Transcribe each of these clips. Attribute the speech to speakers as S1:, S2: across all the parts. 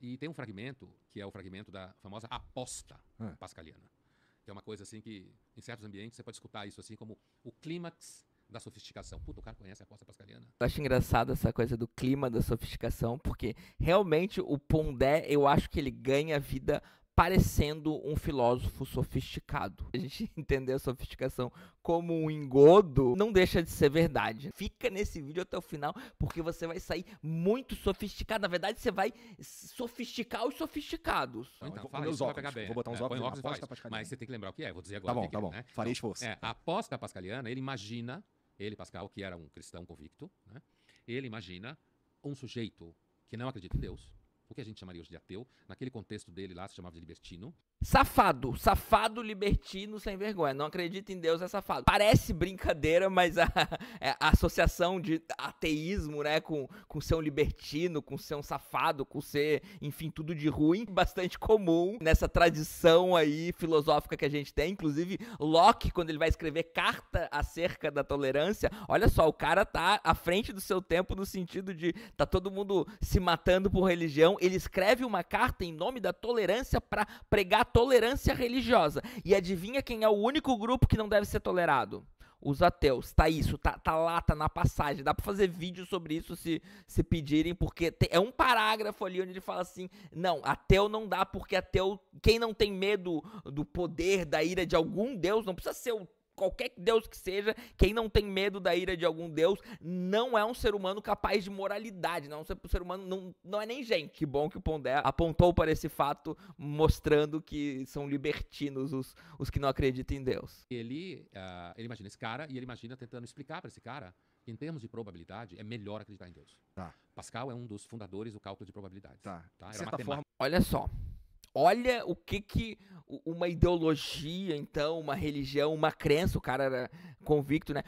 S1: E tem um fragmento, que é o fragmento da famosa aposta pascaliana. Que é uma coisa assim que, em certos ambientes, você pode escutar isso assim como o clímax da sofisticação. Puta, o cara conhece a aposta pascaliana.
S2: Eu acho engraçado essa coisa do clima da sofisticação, porque realmente o Pondé, eu acho que ele ganha vida parecendo um filósofo sofisticado. A gente entender a sofisticação como um engodo não deixa de ser verdade. Fica nesse vídeo até o final, porque você vai sair muito sofisticado. Na verdade, você vai sofisticar os sofisticados.
S1: Então, fala isso, vai pegar bem.
S3: Vou botar uns óculos,
S1: põe óculos e fala
S3: aposta
S1: isso.
S3: pascaliana.
S1: Mas você tem que lembrar o que é. Vou dizer agora o que
S3: Tá bom.
S1: é, né?
S3: Farei esforço.
S1: A aposta pascaliana, ele imagina, Pascal, que era um cristão convicto, né? Ele imagina um sujeito que não acredita em Deus, o que a gente chamaria hoje de ateu, naquele contexto dele lá se chamava de libertino.
S2: Safado libertino sem vergonha, não acredita em Deus, é safado. Parece brincadeira, mas a associação de ateísmo, né, com ser um libertino, com ser um safado, com ser, enfim, tudo de ruim, bastante comum nessa tradição aí filosófica que a gente tem. Inclusive, Locke, quando ele vai escrever carta acerca da tolerância, olha só, o cara tá à frente do seu tempo no sentido de tá todo mundo se matando por religião, ele escreve uma carta em nome da tolerância para pregar tolerância religiosa. E adivinha quem é o único grupo que não deve ser tolerado? Os ateus. Tá isso, tá lá, tá na passagem. Dá pra fazer vídeo sobre isso se pedirem, porque é um parágrafo ali onde ele fala assim, não, ateu não dá, porque ateu, quem não tem medo do poder, da ira de algum Deus, não precisa ser qualquer Deus que seja, quem não tem medo da ira de algum Deus, não é um ser humano capaz de moralidade, não é um ser humano, não é nem gente. Que bom que o Pondé apontou para esse fato, mostrando que são libertinos os que não acreditam em Deus.
S1: Ele imagina esse cara e ele imagina tentando explicar para esse cara que, em termos de probabilidade, é melhor acreditar em Deus.
S3: Tá.
S1: Pascal é um dos fundadores do cálculo de probabilidades.
S3: Tá.
S1: Era
S3: De certa
S1: matemática.
S3: forma,
S2: Olha só. Olha o que uma ideologia, então, uma religião, uma crença, o cara era convicto, né?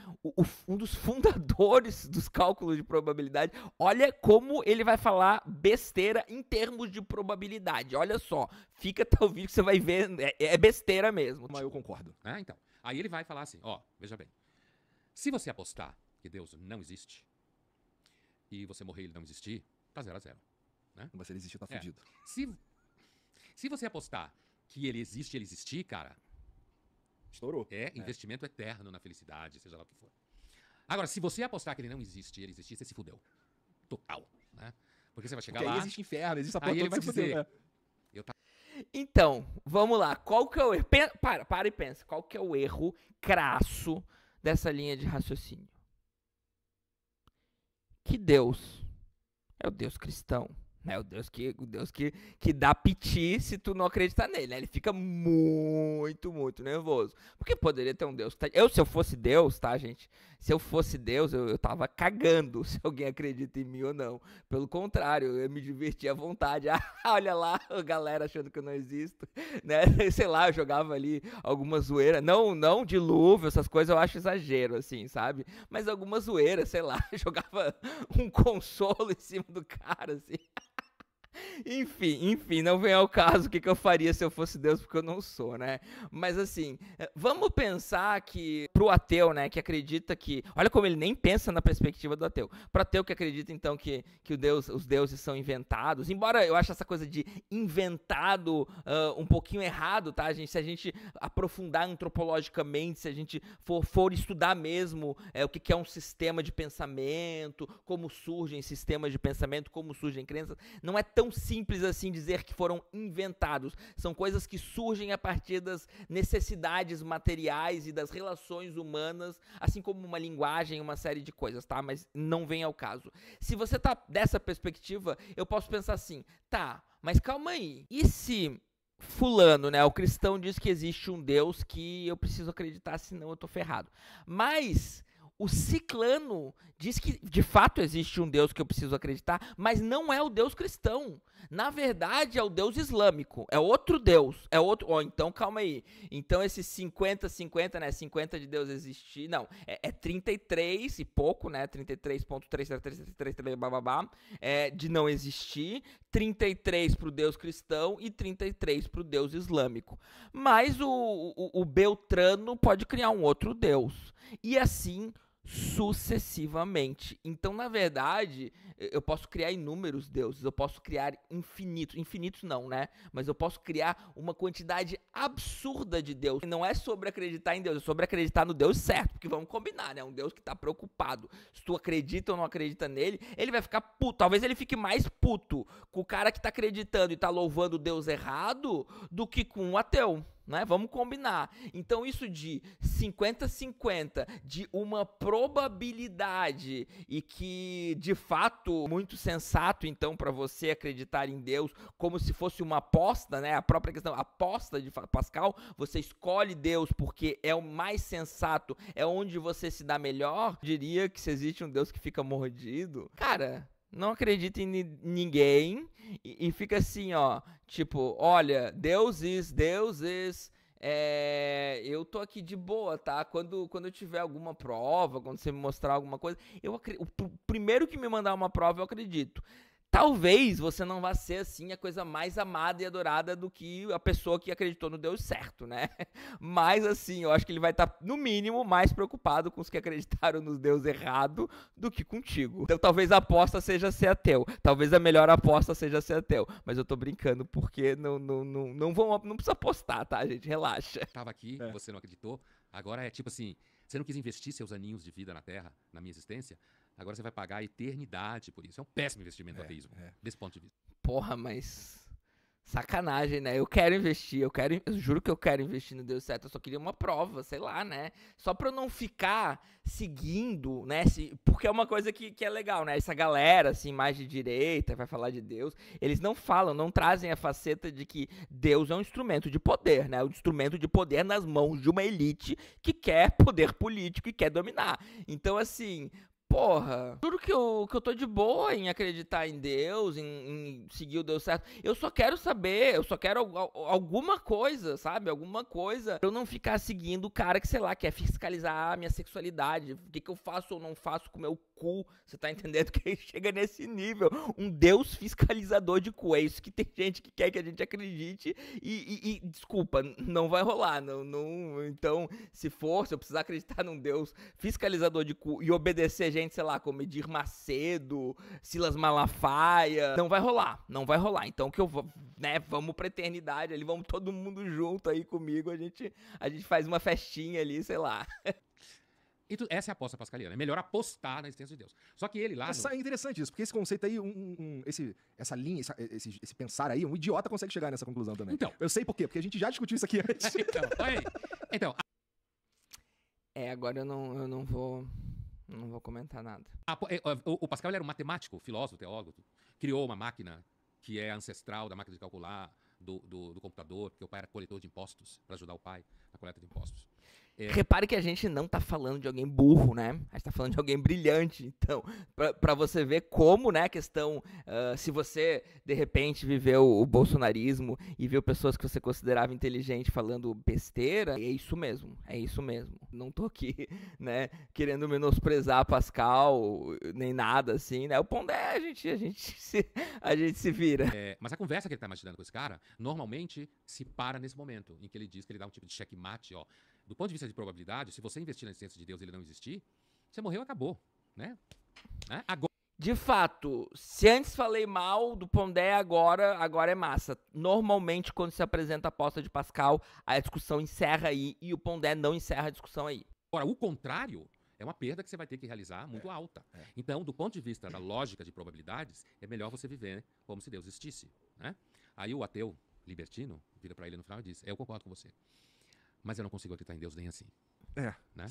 S2: Um dos fundadores dos cálculos de probabilidade, olha como ele vai falar besteira em termos de probabilidade. Olha só, fica até o vídeo que você vai ver, é besteira mesmo.
S3: mas eu concordo.
S1: Então, aí ele vai falar assim, veja bem, se você apostar que Deus não existe e você morrer e ele não existir, tá 0-0, né?
S3: Se ele existir, tá fudido.
S1: Se você apostar que ele existir, cara,
S3: Estourou.
S1: investimento eterno na felicidade, seja lá o que for. Agora, se você apostar que ele não existe e ele existir, você se fudeu. Total, né? Porque você vai chegar lá...
S3: Aí existe inferno, existe a
S1: Aí
S3: porra
S1: ele
S3: toda,
S1: vai
S3: se fudeu,
S1: dizer...
S2: Então, vamos lá. Qual que é o erro? Para e pensa. Qual que é o erro crasso dessa linha de raciocínio? Que Deus é o Deus cristão. É o Deus que dá piti se tu não acreditar nele, né? Ele fica muito, muito nervoso. Porque poderia ter um Deus... se eu fosse Deus, tá, gente? Se eu fosse Deus, eu tava cagando se alguém acredita em mim ou não. Pelo contrário, eu me divertia à vontade. Olha lá, a galera achando que eu não existo, né? Sei lá, eu jogava ali alguma zoeira. Não dilúvio, essas coisas eu acho exagero, assim, sabe? Mas alguma zoeira, sei lá, jogava um consolo em cima do cara, assim. Enfim, não vem ao caso o que eu faria se eu fosse Deus, porque eu não sou, né? Mas assim, vamos pensar que pro ateu, né, que acredita que... Olha como ele nem pensa na perspectiva do ateu. Pro ateu que acredita, então, que os deuses são inventados, embora eu ache essa coisa de inventado um pouquinho errado, tá, gente? Se a gente aprofundar antropologicamente, se a gente for estudar mesmo o que é um sistema de pensamento, como surgem sistemas de pensamento, como surgem crenças, não é tão simples assim dizer que foram inventados. São coisas que surgem a partir das necessidades materiais e das relações humanas, assim como uma linguagem, uma série de coisas, tá? Mas não vem ao caso. Se você tá dessa perspectiva, eu posso pensar assim, tá, mas calma aí. E se fulano, né, o cristão diz que existe um Deus que eu preciso acreditar, senão eu tô ferrado. Mas o ciclano diz que de fato existe um Deus que eu preciso acreditar, mas não é o Deus cristão. Na verdade é o Deus islâmico, é outro Deus, é outro... então calma aí, então esse 50-50, né, 50 de Deus existir, não, é 33 e pouco, né, 33.333, bababá, de não existir, 33 pro Deus cristão e 33 pro Deus islâmico. Mas o Beltrano pode criar um outro Deus, e assim sucessivamente. Então, na verdade, eu posso criar inúmeros deuses, eu posso criar infinitos não, né? Mas eu posso criar uma quantidade absurda de deuses. Não é sobre acreditar em Deus, é sobre acreditar no Deus certo, porque vamos combinar, né? Um Deus que tá preocupado. Se tu acredita ou não acredita nele, ele vai ficar puto. Talvez ele fique mais puto com o cara que tá acreditando e tá louvando o Deus errado do que com o ateu. Né? Vamos combinar. Então isso de 50-50, de uma probabilidade e que de fato muito sensato então para você acreditar em Deus como se fosse uma aposta, né? A própria questão, aposta de Pascal, você escolhe Deus porque é o mais sensato, é onde você se dá melhor. Eu diria que se existe um Deus que fica mordido, cara, não acredita em ninguém e fica assim, ó, tipo, olha, Deus eu tô aqui de boa, tá? Quando eu tiver alguma prova, quando você me mostrar alguma coisa, o primeiro que me mandar uma prova, eu acredito. Talvez você não vá ser, assim, a coisa mais amada e adorada do que a pessoa que acreditou no Deus certo, né? Mas, assim, eu acho que ele vai estar, no mínimo, mais preocupado com os que acreditaram no Deus errado do que contigo. Então, talvez a aposta seja ser ateu. Talvez a melhor aposta seja ser ateu. Mas eu tô brincando, porque não precisa apostar, tá, gente? Relaxa.
S1: Tava aqui, você não acreditou. Agora é tipo assim, você não quis investir seus aninhos de vida na Terra, na minha existência, agora você vai pagar a eternidade por isso. É um péssimo investimento o ateísmo, desse ponto de vista.
S2: Porra, mas sacanagem, né? Eu quero investir, eu juro que eu quero investir no Deus certo, eu só queria uma prova, sei lá, né? Só pra eu não ficar seguindo, né? Porque é uma coisa que é legal, né? Essa galera, assim, mais de direita, vai falar de Deus, eles não falam, não trazem a faceta de que Deus é um instrumento de poder, né? Um instrumento de poder nas mãos de uma elite que quer poder político e quer dominar. Então, assim, porra, juro que eu tô de boa em acreditar em Deus, em seguir o Deus certo. Eu só quero saber, eu só quero alguma coisa, sabe? Alguma coisa. Eu não ficar seguindo o cara que, sei lá, quer fiscalizar a minha sexualidade. O que eu faço ou não faço com o meu cu. Você tá entendendo que chega nesse nível. Um Deus fiscalizador de cu. É isso que tem gente que quer que a gente acredite. E desculpa, não vai rolar. Então, se eu precisar acreditar num Deus fiscalizador de cu e obedecer gente, sei lá, como Edir Macedo, Silas Malafaia, não vai rolar. Então que eu vou, né, vamos pra eternidade ali, vamos todo mundo junto aí comigo, a gente faz uma festinha ali, sei lá.
S1: Essa é a aposta pascaliana. É melhor apostar na existência de Deus. Só que ele lá...
S3: É interessante isso, porque esse conceito aí, essa linha, esse pensar aí, um idiota consegue chegar nessa conclusão também.
S1: Então.
S3: Eu sei por quê, porque a gente já discutiu isso aqui antes.
S1: Então,
S2: agora eu não vou comentar nada.
S1: O Pascal ele era um matemático, filósofo, teólogo. Criou uma máquina que é ancestral da máquina de calcular do computador, porque o pai era coletor de impostos, para ajudar o pai na coleta de impostos.
S2: Repare que a gente não tá falando de alguém burro, né? A gente tá falando de alguém brilhante. Então, pra você ver como, né, a questão... se você, de repente, viveu o bolsonarismo e viu pessoas que você considerava inteligente falando besteira, é isso mesmo. Não tô aqui, né, querendo menosprezar Pascal, nem nada assim, né? O Pondé, a gente se vira.
S1: Mas a conversa que ele tá imaginando com esse cara, normalmente se para nesse momento, em que ele diz que ele dá um tipo de checkmate, ó. Do ponto de vista de probabilidade, se você investir na existência de Deus e ele não existir, você morreu e acabou, né? Agora...
S2: De fato, se antes falei mal do Pondé, agora é massa. Normalmente, quando se apresenta a aposta de Pascal, a discussão encerra aí e o Pondé não encerra a discussão aí.
S1: Agora, o contrário é uma perda que você vai ter que realizar muito alta. Então, do ponto de vista da lógica de probabilidades, é melhor você viver como se Deus existisse, né? Aí o ateu libertino vira para ele no final e diz, eu concordo com você. Mas eu não consigo acreditar em Deus nem assim. Né?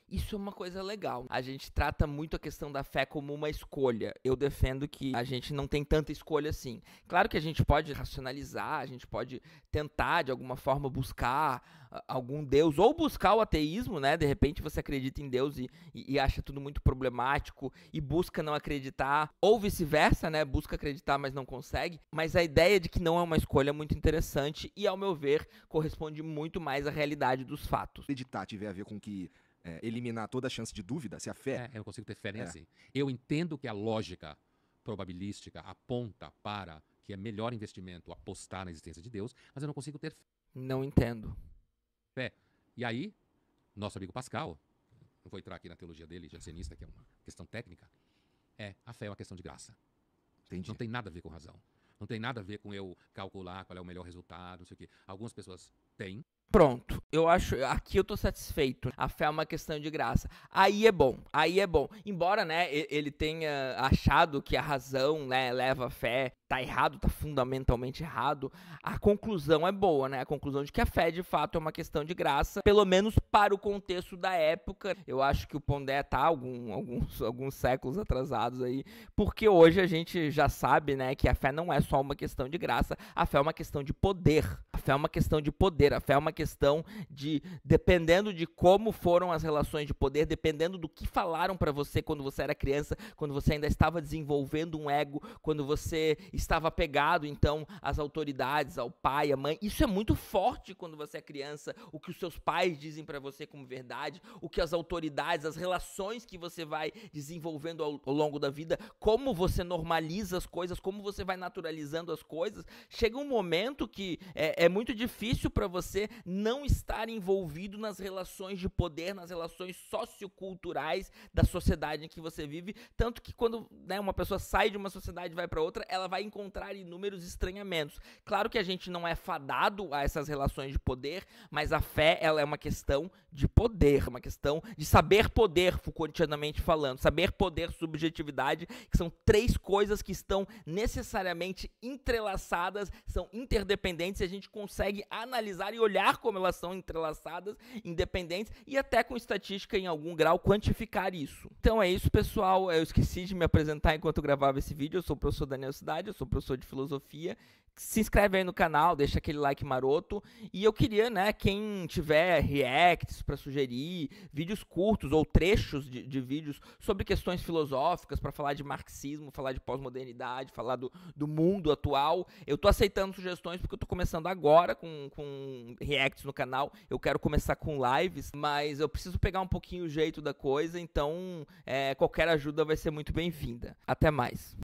S2: Isso é uma coisa legal. A gente trata muito a questão da fé como uma escolha. Eu defendo que a gente não tem tanta escolha assim. Claro que a gente pode racionalizar, a gente pode tentar, de alguma forma, buscar algum Deus, ou buscar o ateísmo, né? De repente você acredita em Deus e acha tudo muito problemático e busca não acreditar, ou vice-versa, né? Busca acreditar, mas não consegue. Mas a ideia de que não é uma escolha é muito interessante e, ao meu ver, corresponde muito mais à realidade dos fatos.
S3: Acreditar tiver a ver com que eliminar toda a chance de dúvida, se a fé...
S1: eu não consigo ter fé nem assim. Eu entendo que a lógica probabilística aponta para que é melhor investimento apostar na existência de Deus, mas eu não consigo ter fé.
S2: Não entendo.
S1: E aí, nosso amigo Pascal, não vou entrar aqui na teologia dele, jansenista, que é uma questão técnica, a fé é uma questão de graça.
S3: Entendi.
S1: Não tem nada a ver com razão. Não tem nada a ver com eu calcular qual é o melhor resultado, não sei o quê. Algumas pessoas têm.
S2: Pronto, eu acho, aqui eu tô satisfeito. A fé é uma questão de graça. Aí é bom. Embora, né, ele tenha achado que a razão, né, leva a fé, tá errado, tá fundamentalmente errado, a conclusão é boa, né? A conclusão de que a fé, de fato, é uma questão de graça, pelo menos para o contexto da época. Eu acho que o Pondé tá alguns séculos atrasados aí, porque hoje a gente já sabe, né, que a fé não é só uma questão de graça, a fé é uma questão de poder. A fé é uma questão de poder, a fé é uma questão de, dependendo de como foram as relações de poder, dependendo do que falaram pra você quando você era criança, quando você ainda estava desenvolvendo um ego, quando você estava apegado, então, às autoridades, ao pai, à mãe. Isso é muito forte quando você é criança, o que os seus pais dizem pra você como verdade, o que as autoridades, as relações que você vai desenvolvendo ao longo da vida, como você normaliza as coisas, como você vai naturalizando as coisas. Chega um momento que é muito difícil pra você não estar envolvido nas relações de poder, nas relações socioculturais da sociedade em que você vive, tanto que quando, né, uma pessoa sai de uma sociedade e vai para outra, ela vai encontrar inúmeros estranhamentos. Claro que a gente não é fadado a essas relações de poder, mas a fé, ela é uma questão de poder, uma questão de saber poder, Foucaultianamente falando, saber poder, subjetividade, que são três coisas que estão necessariamente entrelaçadas, são interdependentes, e a gente consegue analisar e olhar como elas são entrelaçadas, independentes, e até com estatística em algum grau quantificar isso. Então é isso, pessoal. Eu esqueci de me apresentar enquanto eu gravava esse vídeo. Eu sou o professor Daniel Cidade, eu sou professor de filosofia. Se inscreve aí no canal, deixa aquele like maroto. E eu queria, né, quem tiver reacts para sugerir, vídeos curtos ou trechos de vídeos sobre questões filosóficas, para falar de marxismo, falar de pós-modernidade, falar do mundo atual, eu tô aceitando sugestões porque eu tô começando agora com reacts no canal. Eu quero começar com lives, mas eu preciso pegar um pouquinho o jeito da coisa, então qualquer ajuda vai ser muito bem-vinda. Até mais.